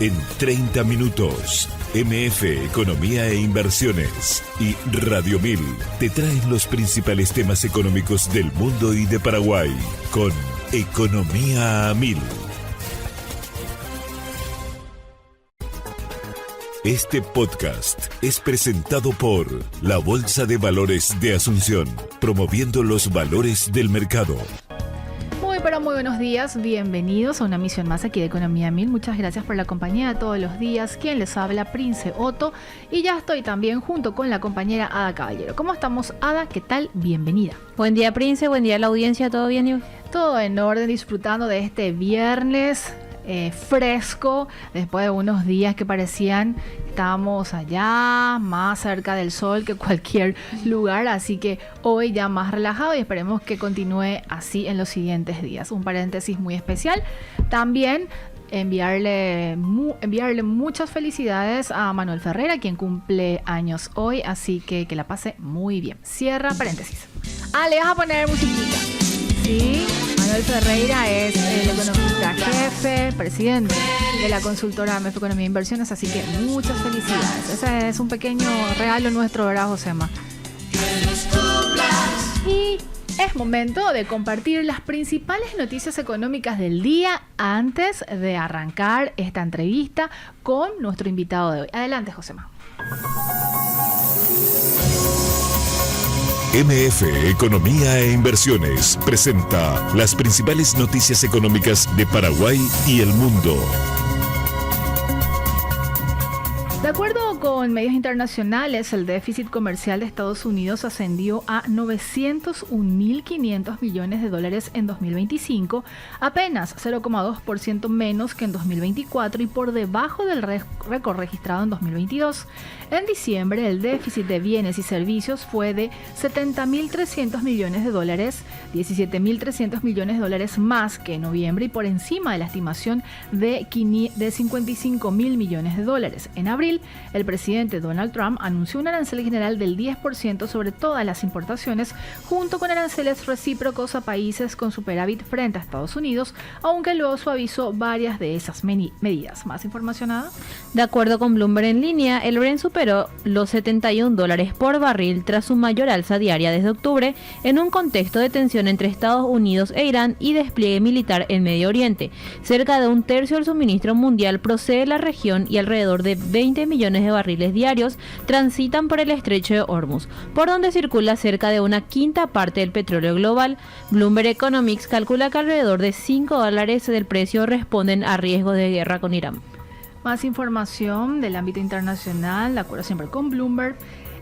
En 30 minutos, MF Economía e Inversiones y Radio 1000 te traen los principales temas económicos del mundo y de Paraguay con Economía a 1000. Este podcast es presentado por la Bolsa de Valores de Asunción, promoviendo los valores del mercado. Muy buenos días, bienvenidos a una emisión más aquí de Economía 1000. Muchas gracias por la compañía de todos los días. Quien les habla, Prince Otto, y ya estoy también junto con la compañera Ada Caballero. ¿Cómo estamos, Ada? ¿Qué tal? Bienvenida. Buen día, Prince, buen día a la audiencia, ¿todo bien? Todo en orden, disfrutando de este viernes fresco, después de unos días que parecían que estábamos allá, más cerca del sol que cualquier lugar, así que hoy ya más relajado y esperemos que continúe así en los siguientes días. Un paréntesis muy especial, también enviarle muchas felicidades a Manuel Ferreira, quien cumple años hoy, así que la pase muy bien. Cierra paréntesis. Le vas a poner musiquita. Sí, Manuel Ferreira es el economista jefe, presidente de la consultora MF Economía e Inversiones, así que muchas felicidades. Ese es un pequeño regalo nuestro, ¿verdad, Josema? Y es momento de compartir las principales noticias económicas del día antes de arrancar esta entrevista con nuestro invitado de hoy. Adelante, Josema. MF Economía e Inversiones presenta las principales noticias económicas de Paraguay y el mundo. De acuerdo con medios internacionales, el déficit comercial de Estados Unidos ascendió a 901.500 millones de dólares en 2025, apenas 0,2% menos que en 2024 y por debajo del récord registrado en 2022. En diciembre, el déficit de bienes y servicios fue de 70.300 millones de dólares, 17.300 millones de dólares más que en noviembre y por encima de la estimación de 55.000 millones de dólares. En abril, el presidente Donald Trump anunció un arancel general del 10% sobre todas las importaciones, junto con aranceles recíprocos a países con superávit frente a Estados Unidos, aunque luego suavizó varias de esas medidas. ¿Más información, Ada? De acuerdo con Bloomberg en línea, el Brent superó los $71 por barril tras su mayor alza diaria desde octubre, en un contexto de tensión entre Estados Unidos e Irán y despliegue militar en Medio Oriente. Cerca de un tercio del suministro mundial procede de la región y alrededor de 20 millones de barriles diarios transitan por el estrecho de Hormuz, por donde circula cerca de una quinta parte del petróleo global. Bloomberg Economics calcula que alrededor de $5 del precio responden a riesgos de guerra con Irán. Más información del ámbito internacional, de acuerdo siempre con Bloomberg.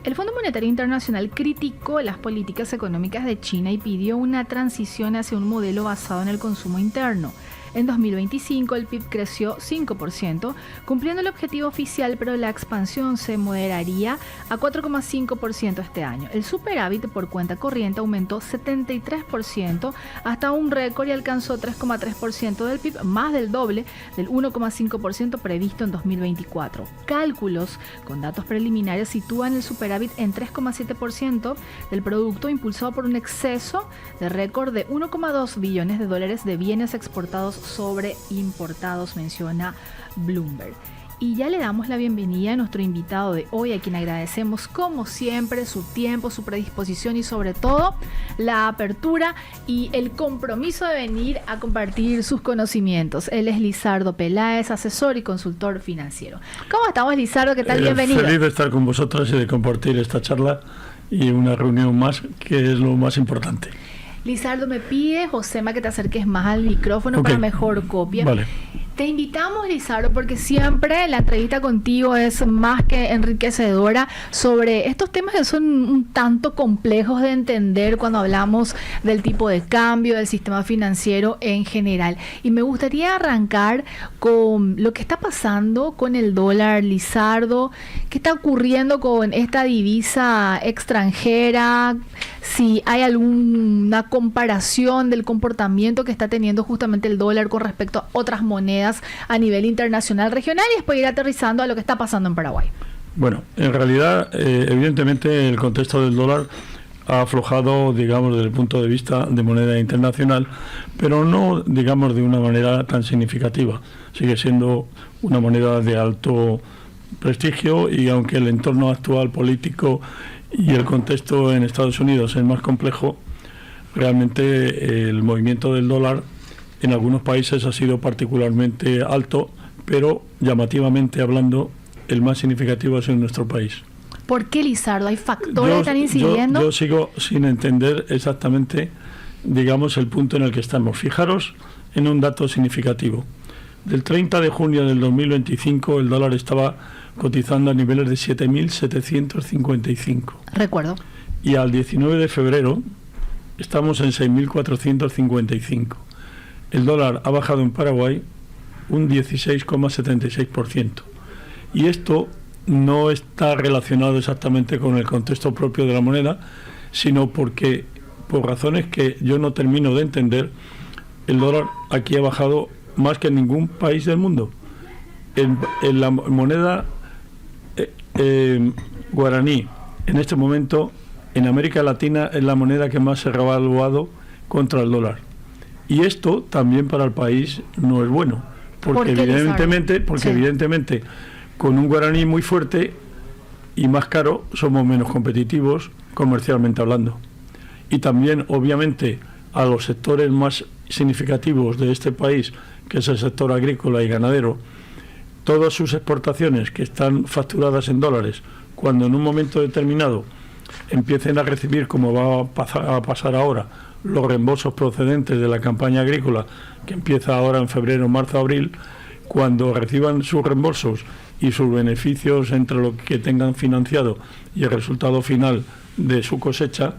El Fondo Monetario Internacional criticó las políticas económicas de China y pidió una transición hacia un modelo basado en el consumo interno. En 2025 el PIB creció 5%, cumpliendo el objetivo oficial, pero la expansión se moderaría a 4,5% este año. El superávit por cuenta corriente aumentó 73% hasta un récord y alcanzó 3,3% del PIB, más del doble del 1,5% previsto en 2024. Cálculos con datos preliminares sitúan el superávit en 3,7% del producto, impulsado por un exceso de récord de 1,2 billones de dólares de bienes exportados sobre importados, menciona Bloomberg. Y ya le damos la bienvenida a nuestro invitado de hoy, a quien agradecemos como siempre su tiempo, su predisposición y sobre todo la apertura y el compromiso de venir a compartir sus conocimientos. Él es Lizardo Peláez, asesor y consultor financiero. ¿Cómo estamos, Lizardo? ¿Qué tal? Bienvenido. Feliz de estar con vosotros y de compartir esta charla y una reunión más, que es lo más importante. Lizardo, me pide, Josema, que te acerques más al micrófono para mejor copia. Vale. Te invitamos, Lizardo, porque siempre la entrevista contigo es más que enriquecedora sobre estos temas que son un tanto complejos de entender cuando hablamos del tipo de cambio, del sistema financiero en general. Y me gustaría arrancar con lo que está pasando con el dólar, Lizardo. ¿Qué está ocurriendo con esta divisa extranjera? Si hay alguna comparación del comportamiento que está teniendo justamente el dólar con respecto a otras monedas a nivel internacional, regional, y después ir aterrizando a lo que está pasando en Paraguay. Bueno, en realidad, evidentemente, el contexto del dólar ha aflojado, digamos, desde el punto de vista de moneda internacional, pero no, digamos, de una manera tan significativa. Sigue siendo una moneda de alto prestigio, y aunque el entorno actual político y el contexto en Estados Unidos es más complejo, realmente el movimiento del dólar en algunos países ha sido particularmente alto, pero llamativamente hablando, el más significativo es en nuestro país. ¿Por qué, Lizardo? ¿Hay factores que están incidiendo? Yo sigo sin entender exactamente, digamos, el punto en el que estamos. Fijaros en un dato significativo. Del 30 de junio del 2025 el dólar estaba cotizando a niveles de 7.755. Recuerdo. Y al 19 de febrero estamos en 6.455. El dólar ha bajado en Paraguay un 16,76%. Y esto no está relacionado exactamente con el contexto propio de la moneda, sino porque, por razones que yo no termino de entender, el dólar aquí ha bajado más que en ningún país del mundo. En la moneda guaraní, en este momento, en América Latina, es la moneda que más se ha revaluado contra el dólar. Y esto también para el país no es bueno, porque evidentemente con un guaraní muy fuerte y más caro somos menos competitivos comercialmente hablando. Y también, obviamente, a los sectores más significativos de este país, que es el sector agrícola y ganadero, todas sus exportaciones que están facturadas en dólares, cuando en un momento determinado empiecen a recibir, como va a pasar ahora, los reembolsos procedentes de la campaña agrícola, que empieza ahora en febrero, marzo, abril, cuando reciban sus reembolsos y sus beneficios entre lo que tengan financiado y el resultado final de su cosecha,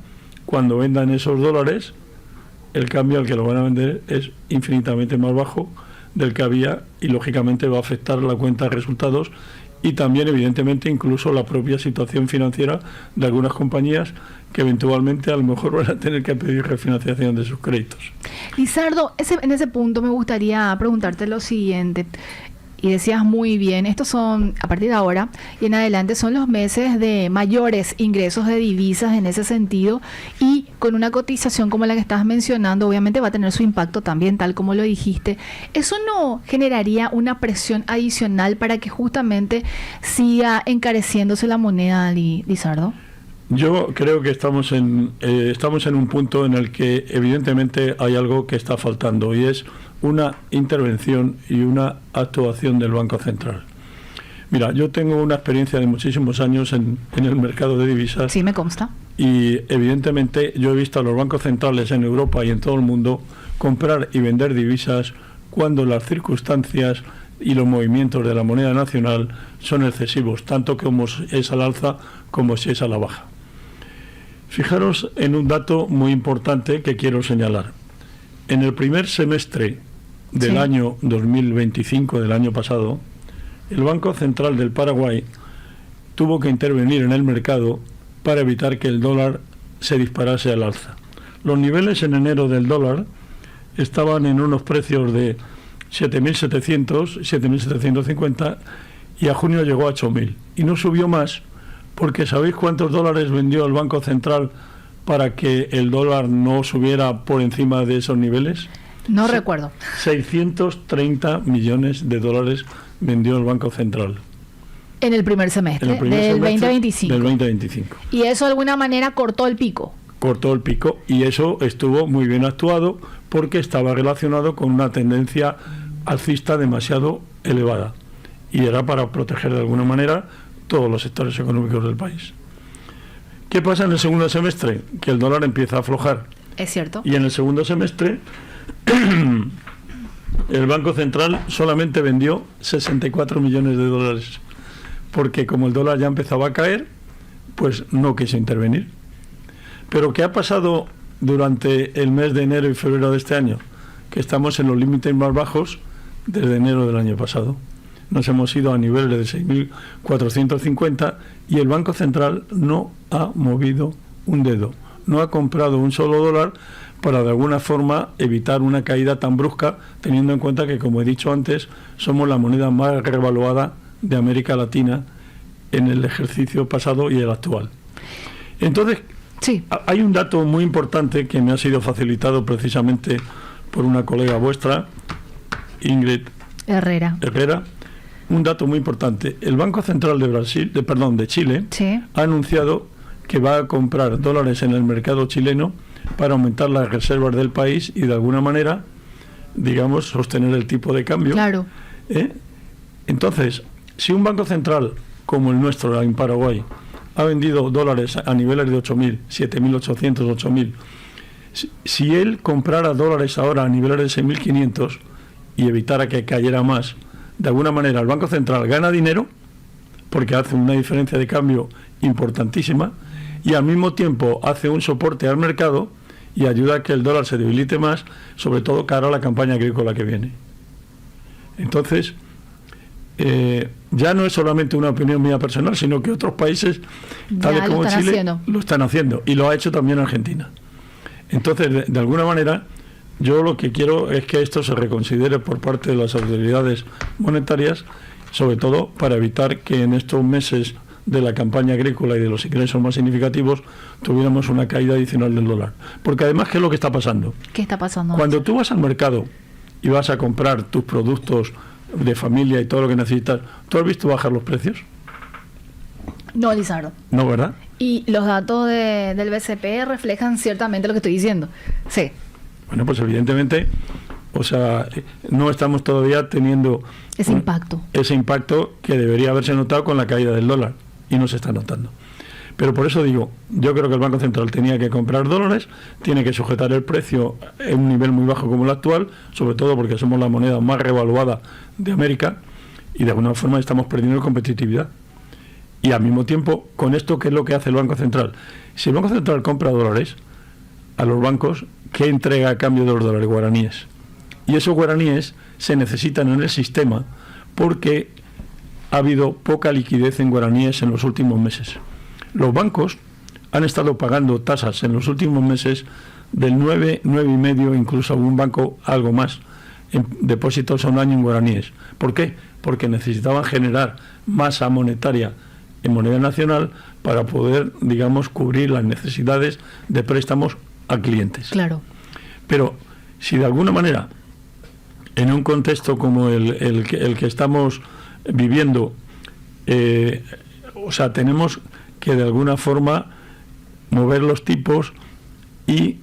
cuando vendan esos dólares, el cambio al que lo van a vender es infinitamente más bajo del que había, y lógicamente va a afectar la cuenta de resultados y también, evidentemente, incluso la propia situación financiera de algunas compañías que eventualmente a lo mejor van a tener que pedir refinanciación de sus créditos. Lizardo, en ese punto me gustaría preguntarte lo siguiente. Y decías muy bien, estos son, a partir de ahora y en adelante, son los meses de mayores ingresos de divisas en ese sentido, y con una cotización como la que estás mencionando, obviamente va a tener su impacto también, tal como lo dijiste. ¿Eso no generaría una presión adicional para que justamente siga encareciéndose la moneda, Lizardo? Yo creo que estamos en un punto en el que evidentemente hay algo que está faltando, y es una intervención y una actuación del Banco Central. Mira, yo tengo una experiencia de muchísimos años en el mercado de divisas. Sí, me consta. Y evidentemente yo he visto a los bancos centrales en Europa y en todo el mundo comprar y vender divisas cuando las circunstancias y los movimientos de la moneda nacional son excesivos, tanto como es al alza como si es a la baja. Fijaros en un dato muy importante que quiero señalar. En el primer semestre del año 2025, del año pasado, el Banco Central del Paraguay tuvo que intervenir en el mercado para evitar que el dólar se disparase al alza. Los niveles en enero del dólar estaban en unos precios de 7.700, 7.750, y a junio llegó a 8.000. Y no subió más, porque ¿sabéis cuántos dólares vendió el Banco Central para que el dólar no subiera por encima de esos niveles? No recuerdo. 630 millones de dólares vendió el Banco Central. En el primer semestre del 2025. Del 2025. Y eso de alguna manera cortó el pico. Cortó el pico, y eso estuvo muy bien actuado porque estaba relacionado con una tendencia alcista demasiado elevada. Y era para proteger de alguna manera todos los sectores económicos del país. ¿Qué pasa en el segundo semestre? Que el dólar empieza a aflojar. Es cierto. Y en el segundo semestre el Banco Central solamente vendió 64 millones de dólares, porque como el dólar ya empezaba a caer, pues no quiso intervenir. Pero ¿qué ha pasado durante el mes de enero y febrero de este año? Que estamos en los límites más bajos desde enero del año pasado. Nos hemos ido a niveles de 6.450 y el Banco Central no ha movido un dedo. No ha comprado un solo dólar para de alguna forma evitar una caída tan brusca, teniendo en cuenta que, como he dicho antes, somos la moneda más revaluada de América Latina en el ejercicio pasado y el actual. Entonces, Sí. Hay un dato muy importante que me ha sido facilitado precisamente por una colega vuestra, Ingrid Herrera. Un dato muy importante. El Banco Central de Chile, sí, ha anunciado que va a comprar dólares en el mercado chileno para aumentar las reservas del país y de alguna manera, digamos, sostener el tipo de cambio. Claro. Entonces, si un banco central como el nuestro en Paraguay ha vendido dólares a niveles de 8.000, 7.800, 8.000, si él comprara dólares ahora a niveles de 6.500 y evitara que cayera más, de alguna manera el Banco Central gana dinero porque hace una diferencia de cambio importantísima y al mismo tiempo hace un soporte al mercado y ayuda a que el dólar se debilite más, sobre todo cara a la campaña agrícola que viene. Entonces, ya no es solamente una opinión mía personal, sino que otros países, tales como Chile, lo están haciendo, y lo ha hecho también Argentina. Entonces, de alguna manera, yo lo que quiero es que esto se reconsidere por parte de las autoridades monetarias, sobre todo para evitar que en estos meses de la campaña agrícola y de los ingresos más significativos tuviéramos una caída adicional del dólar. Porque además, ¿qué es lo que está pasando? ¿Qué está pasando? Cuando tú vas al mercado y vas a comprar tus productos de familia y todo lo que necesitas, ¿tú has visto bajar los precios? No, Lizardo. No, ¿verdad? Y los datos del BCP reflejan ciertamente lo que estoy diciendo. Sí. Bueno, pues evidentemente, o sea, no estamos todavía teniendo ese impacto que debería haberse notado con la caída del dólar, y no se está notando. Pero por eso digo, yo creo que el Banco Central tenía que comprar dólares, tiene que sujetar el precio en un nivel muy bajo como el actual, sobre todo porque somos la moneda más revaluada de América y de alguna forma estamos perdiendo competitividad. Y al mismo tiempo, con esto, ¿qué es lo que hace el Banco Central? Si el Banco Central compra dólares a los bancos, ¿qué entrega a cambio de los dólares? Guaraníes. Y esos guaraníes se necesitan en el sistema porque ha habido poca liquidez en guaraníes en los últimos meses. Los bancos han estado pagando tasas en los últimos meses del 9, 9,5, incluso algún banco algo más, en depósitos a un año en guaraníes. ¿Por qué? Porque necesitaban generar masa monetaria en moneda nacional para poder, digamos, cubrir las necesidades de préstamos a clientes. Claro. Pero si de alguna manera, en un contexto como el que estamos viviendo, o sea, tenemos que de alguna forma mover los tipos, y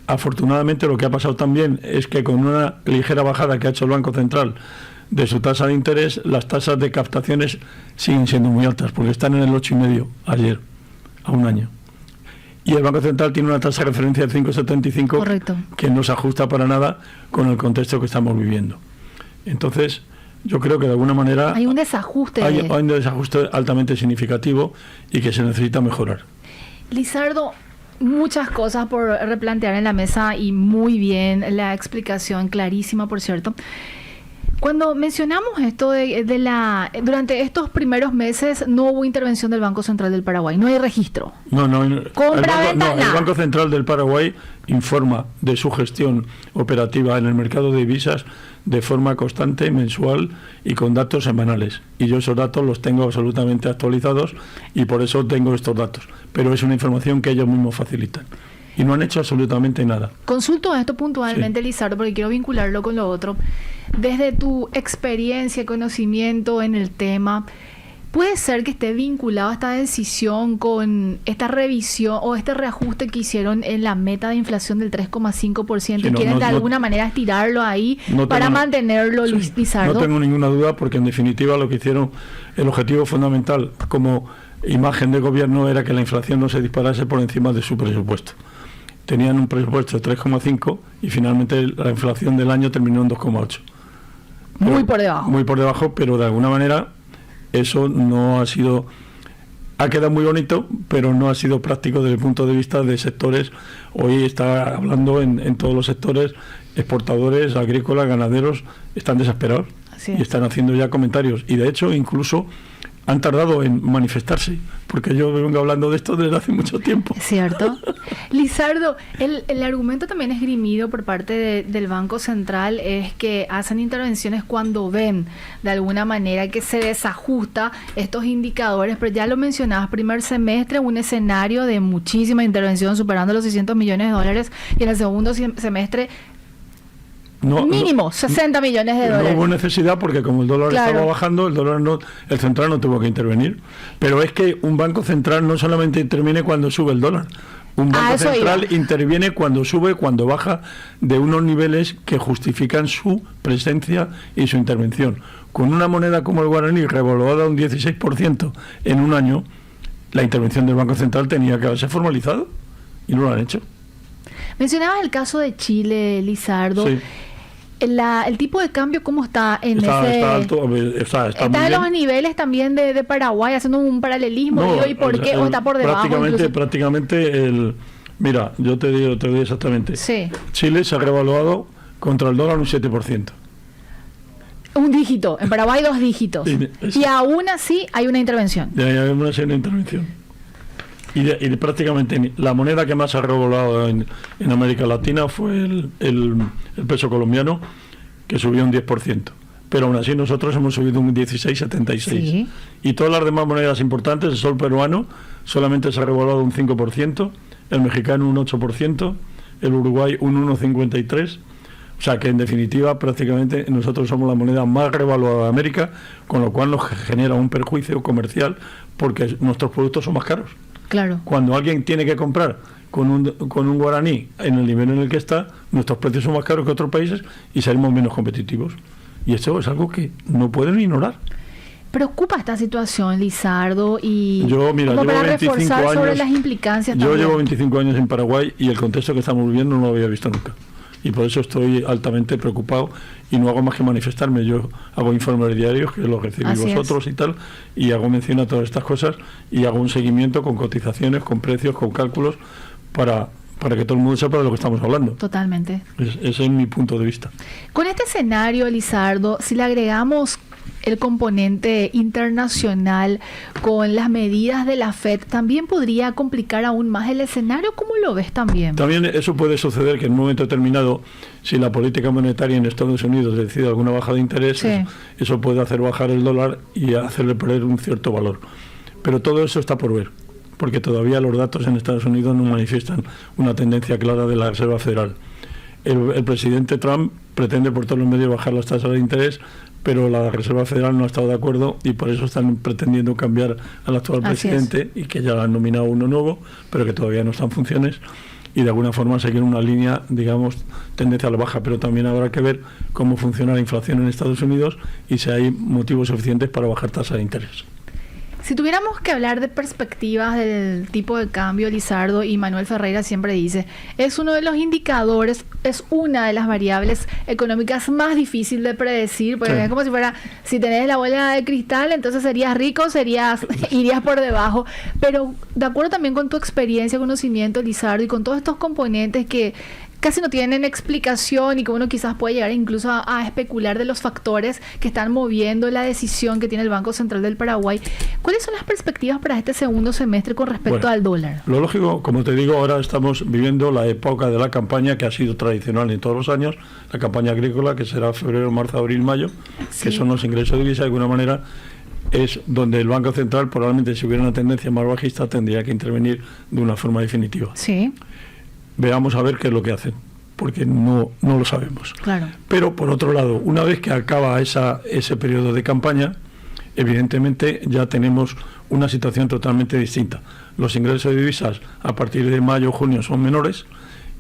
afortunadamente lo que ha pasado también es que con una ligera bajada que ha hecho el Banco Central de su tasa de interés, las tasas de captaciones siguen siendo muy altas porque están en el 8,5 ayer, a un año. Y el Banco Central tiene una tasa de referencia de 5,75, correcto, que no se ajusta para nada con el contexto que estamos viviendo. Entonces, yo creo que de alguna manera hay un desajuste. Hay un desajuste altamente significativo y que se necesita mejorar. Lizardo, muchas cosas por replantear en la mesa y muy bien la explicación, clarísima, por cierto. Cuando mencionamos esto durante estos primeros meses no hubo intervención del Banco Central del Paraguay, no hay registro. No. Compra-venta, el Banco Central del Paraguay informa de su gestión operativa en el mercado de divisas de forma constante, mensual y con datos semanales. Y yo esos datos los tengo absolutamente actualizados y por eso tengo estos datos. Pero es una información que ellos mismos facilitan. Y no han hecho absolutamente nada. Consulto esto puntualmente, sí, Lizardo, porque quiero vincularlo con lo otro. Desde tu experiencia y conocimiento en el tema, ¿puede ser que esté vinculado esta decisión con esta revisión o este reajuste que hicieron en la meta de inflación del 3,5%? Sí, y quieren de alguna manera estirarlo ahí para mantenerlo, Lizardo. No tengo ninguna duda, porque en definitiva lo que hicieron, el objetivo fundamental como imagen de gobierno era que la inflación no se disparase por encima de su presupuesto. Tenían un presupuesto de 3,5 y finalmente la inflación del año terminó en 2,8. Muy por debajo. Muy por debajo, pero de alguna manera eso no ha sido... Ha quedado muy bonito, pero no ha sido práctico desde el punto de vista de sectores. Hoy está hablando en todos los sectores, exportadores, agrícolas, ganaderos, están desesperados y están haciendo ya comentarios. Y de hecho, incluso han tardado en manifestarse, porque yo vengo hablando de esto desde hace mucho tiempo. ¿Cierto? Lizardo, el argumento también esgrimido por parte del Banco Central es que hacen intervenciones cuando ven de alguna manera que se desajusta estos indicadores, pero ya lo mencionabas, primer semestre, un escenario de muchísima intervención superando los $600 millones, y en el segundo semestre mínimo 60 millones de dólares. No hubo necesidad porque como el dólar estaba bajando, el central no tuvo que intervenir. Pero es que un banco central no solamente interviene cuando sube el dólar. Un banco central interviene cuando sube, cuando baja de unos niveles que justifican su presencia y su intervención. Con una moneda como el guaraní revaluada un 16% en un año, la intervención del Banco Central tenía que haberse formalizado y no lo han hecho. Mencionabas el caso de Chile, Lizardo. Sí. El tipo de cambio, ¿cómo está en está alto, está en los niveles también de Paraguay, haciendo un paralelismo? ¿Y por qué? ¿O está por debajo? Prácticamente mira, yo te digo exactamente. Sí. Chile se ha revaluado contra el dólar un 7%. Un dígito. En Paraguay 2 dígitos. Y aún así hay una intervención. Y prácticamente la moneda que más ha revaluado en América Latina fue el peso colombiano, que subió un 10%. Pero aún así nosotros hemos subido un 16,76. Sí. Y todas las demás monedas importantes, el sol peruano solamente se ha revaluado un 5%, el mexicano un 8%, el Uruguay un 1,53%. O sea que en definitiva prácticamente nosotros somos la moneda más revaluada de América, con lo cual nos genera un perjuicio comercial porque nuestros productos son más caros. Claro. Cuando alguien tiene que comprar con un guaraní en el nivel en el que está, nuestros precios son más caros que otros países y salimos menos competitivos. Y esto es algo que no pueden ignorar. ¿Preocupa esta situación, Lizardo? Y yo, como para reforzar sobre las implicancias también. Yo llevo 25 años en Paraguay y el contexto que estamos viviendo no lo había visto nunca. Y por eso estoy altamente preocupado y no hago más que manifestarme. Yo hago informes diarios que los recibís vosotros y tal, y hago mención a todas estas cosas y hago un seguimiento con cotizaciones, con precios, con cálculos para que todo el mundo sepa de lo que estamos hablando. Totalmente. Ese es mi punto de vista. Con este escenario, Lizardo, si le agregamos el componente internacional con las medidas de la FED, ¿también podría complicar aún más el escenario? ¿Cómo lo ves también? También eso puede suceder, que en un momento determinado, si la política monetaria en Estados Unidos decide alguna baja de interés, eso puede hacer bajar el dólar y hacerle perder un cierto valor. Pero todo eso está por ver, porque todavía los datos en Estados Unidos no manifiestan una tendencia clara de la Reserva Federal. El presidente Trump pretende por todos los medios bajar las tasas de interés, pero la Reserva Federal no ha estado de acuerdo y por eso están pretendiendo cambiar al actual presidente, y que ya han nominado uno nuevo, pero que todavía no está en funciones, y de alguna forma seguir una línea, digamos, tendencia a la baja. Pero también habrá que ver cómo funciona la inflación en Estados Unidos y si hay motivos suficientes para bajar tasas de interés. Si tuviéramos que hablar de perspectivas del tipo de cambio, Lizardo, y Manuel Ferreira siempre dice, es uno de los indicadores, es una de las variables económicas más difícil de predecir, porque es como si fuera, si tenés la bola de cristal, entonces serías rico, irías por debajo. Pero de acuerdo también con tu experiencia, conocimiento, Lizardo, y con todos estos componentes que casi no tienen explicación y que uno quizás puede llegar incluso a especular de los factores que están moviendo la decisión que tiene el Banco Central del Paraguay. ¿Cuáles son las perspectivas para este segundo semestre con respecto al dólar? Lo lógico, como te digo, ahora estamos viviendo la época de la campaña que ha sido tradicional en todos los años, la campaña agrícola, que será febrero, marzo, abril, mayo, que son los ingresos de divisa. De alguna manera es donde el Banco Central, probablemente si hubiera una tendencia más bajista, tendría que intervenir de una forma definitiva. Sí. Veamos a ver qué es lo que hacen, porque no lo sabemos. Claro. Pero por otro lado, una vez que acaba ese periodo de campaña, evidentemente ya tenemos una situación totalmente distinta. Los ingresos de divisas a partir de mayo o junio son menores,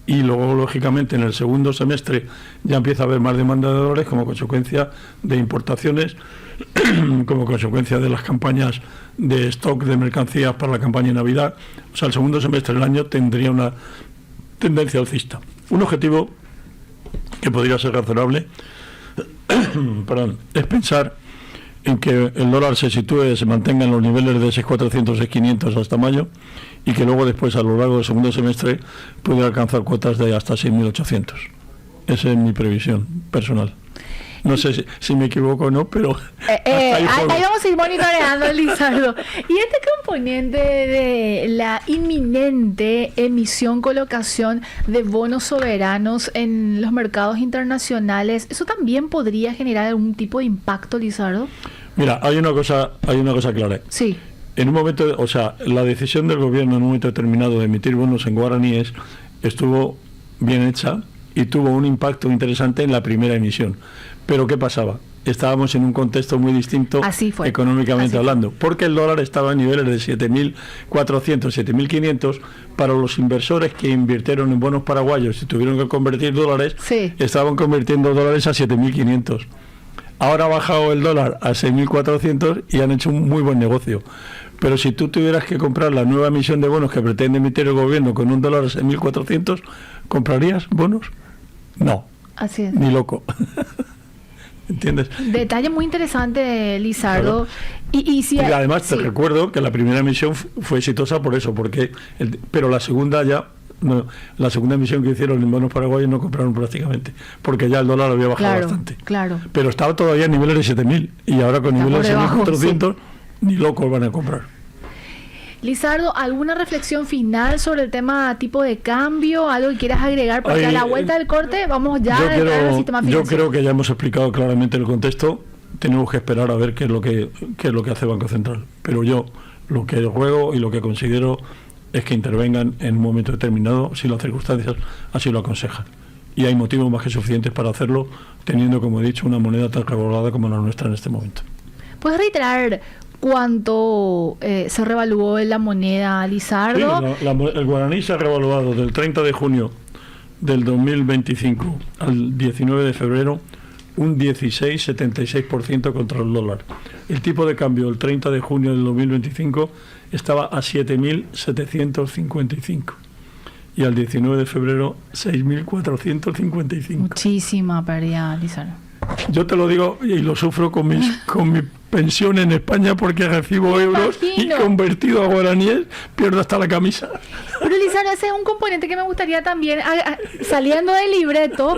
y luego lógicamente en el segundo semestre ya empieza a haber más demanda de dólares como consecuencia de importaciones, como consecuencia de las campañas de stock de mercancías para la campaña de Navidad. O sea, el segundo semestre del año tendría una tendencia alcista. Un objetivo que podría ser razonable es pensar en que el dólar se mantenga en los niveles de 6.400, 6.500 hasta mayo, y que luego después a lo largo del segundo semestre pudiera alcanzar cuotas de hasta 6.800. Esa es mi previsión personal. No sé si me equivoco o no, pero... ahí vamos a ir monitoreando, Lizardo. Y este componente de la inminente emisión, colocación de bonos soberanos en los mercados internacionales, ¿eso también podría generar algún tipo de impacto, Lizardo? Mira, hay una cosa clara. Sí. En un momento, la decisión del gobierno en un momento determinado de emitir bonos en guaraníes estuvo bien hecha y tuvo un impacto interesante en la primera emisión. Pero ¿qué pasaba? Estábamos en un contexto muy distinto económicamente hablando, porque el dólar estaba a niveles de 7.400, 7.500. Para los inversores que invirtieron en bonos paraguayos y tuvieron que convertir dólares, estaban convirtiendo dólares a 7.500. Ahora ha bajado el dólar a 6.400 y han hecho un muy buen negocio. Pero si tú tuvieras que comprar la nueva emisión de bonos que pretende emitir el gobierno con un dólar a 6.400, ¿comprarías bonos? No. Así es. Ni loco. ¿Entiendes? Detalle muy interesante, Lizardo. Claro. Y además te recuerdo que la primera emisión fue exitosa por eso, pero la segunda la segunda emisión que hicieron en bonos paraguayos no compraron prácticamente, porque ya el dólar había bajado bastante. Claro. Pero estaba todavía en niveles de 7.000 y ahora con niveles de 6.400 ni locos van a comprar. Lizardo, ¿alguna reflexión final sobre el tema tipo de cambio? ¿Algo que quieras agregar? Porque a la vuelta del corte vamos ya a entrar en el sistema financiero. Yo creo que ya hemos explicado claramente el contexto. Tenemos que esperar a ver qué es lo que hace Banco Central. Pero yo lo que ruego y lo que considero es que intervengan en un momento determinado si las circunstancias así lo aconsejan. Y hay motivos más que suficientes para hacerlo, teniendo, como he dicho, una moneda tan revaluada como la nuestra en este momento. ¿Puedes reiterar cuánto se revaluó la moneda, Lizardo? Sí, el guaraní se ha revaluado del 30 de junio del 2025 al 19 de febrero un 16,76% contra el dólar. El tipo de cambio el 30 de junio del 2025 estaba a 7.755 y al 19 de febrero 6.455. Muchísima pérdida, Lizardo. Yo te lo digo y lo sufro con mi pensión en España porque recibo euros y convertido a guaraníes pierdo hasta la camisa. Pero Lizardo, ese es un componente que me gustaría también, saliendo del libreto,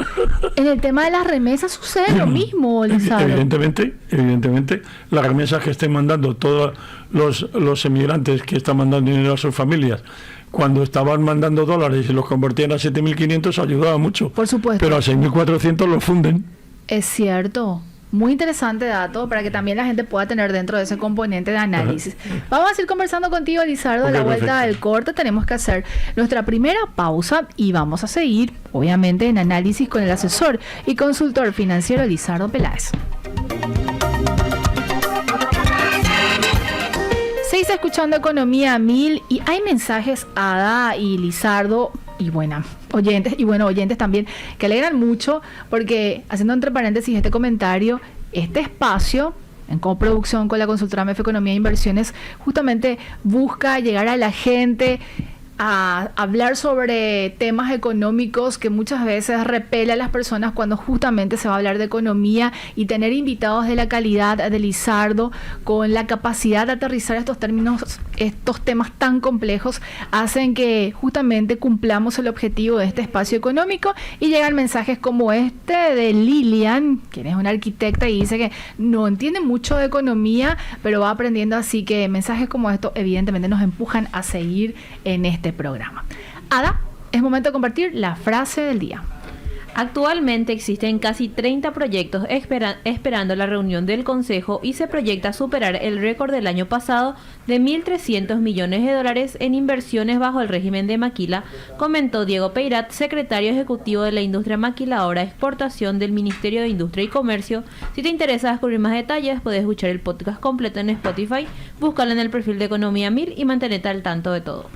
en el tema de las remesas sucede lo mismo, Lizardo. Evidentemente, las remesas que estén mandando todos los emigrantes que están mandando dinero a sus familias, cuando estaban mandando dólares y los convertían a 7.500 ayudaba mucho. Por supuesto. Pero a 6.400 los funden. Es cierto. Muy interesante dato para que también la gente pueda tener dentro de ese componente de análisis. Vamos a seguir conversando contigo, Lizardo, a la vuelta del corte. Tenemos que hacer nuestra primera pausa y vamos a seguir, obviamente, en análisis con el asesor y consultor financiero Lizardo Peláez. Seguís escuchando Economía a Mil y hay mensajes, Ada y Lizardo, y oyentes también, que alegran mucho porque, haciendo entre paréntesis este comentario, este espacio en coproducción con la consultora MEF Economía e Inversiones justamente busca llegar a la gente a hablar sobre temas económicos que muchas veces repele a las personas cuando justamente se va a hablar de economía, y tener invitados de la calidad de Lizardo con la capacidad de aterrizar estos temas tan complejos hacen que justamente cumplamos el objetivo de este espacio económico. Y llegan mensajes como este de Lilian, quien es una arquitecta y dice que no entiende mucho de economía pero va aprendiendo, así que mensajes como estos evidentemente nos empujan a seguir en este programa. Ada, es momento de compartir la frase del día. Actualmente existen casi 30 proyectos esperando la reunión del Consejo y se proyecta superar el récord del año pasado de 1.300 millones de dólares en inversiones bajo el régimen de maquila, comentó Diego Peirat, secretario ejecutivo de la industria maquiladora exportación del Ministerio de Industria y Comercio. Si te interesa descubrir más detalles, puedes escuchar el podcast completo en Spotify, búscalo en el perfil de Economía 1000 y mantenerte al tanto de todo.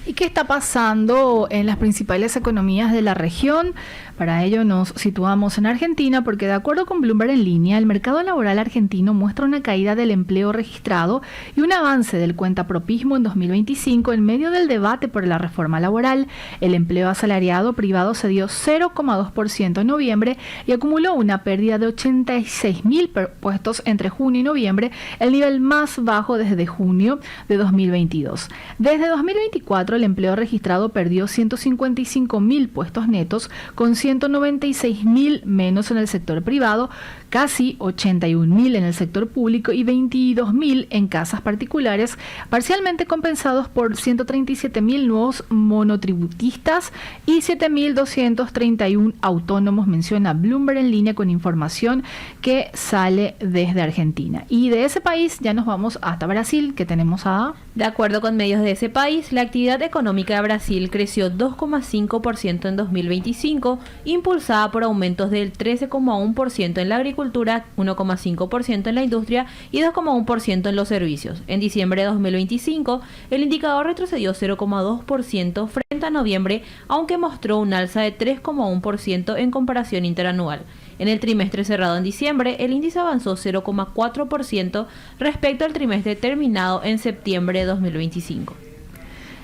¿Y qué está pasando en las principales economías de la región? Para ello nos situamos en Argentina porque, de acuerdo con Bloomberg en línea, el mercado laboral argentino muestra una caída del empleo registrado y un avance del cuentapropismo en 2025 en medio del debate por la reforma laboral. El empleo asalariado privado cedió 0,2% en noviembre y acumuló una pérdida de 86.000 puestos entre junio y noviembre, el nivel más bajo desde junio de 2022. Desde 2024, el empleo registrado perdió 155.000 puestos netos, con 196.000 menos en el sector privado, casi 81.000 en el sector público y 22.000 en casas particulares, parcialmente compensados por 137.000 nuevos monotributistas y 7.231 autónomos, menciona Bloomberg en línea con información que sale desde Argentina. Y de ese país ya nos vamos hasta Brasil, que tenemos a... De acuerdo con medios de ese país, la actividad económica de Brasil creció 2,5% en 2025, impulsada por aumentos del 13,1% en la agricultura, 1,5% en la industria y 2,1% en los servicios. En diciembre de 2025, el indicador retrocedió 0,2% frente a noviembre, aunque mostró un alza de 3,1% en comparación interanual. En el trimestre cerrado en diciembre, el índice avanzó 0,4% respecto al trimestre terminado en septiembre de 2025.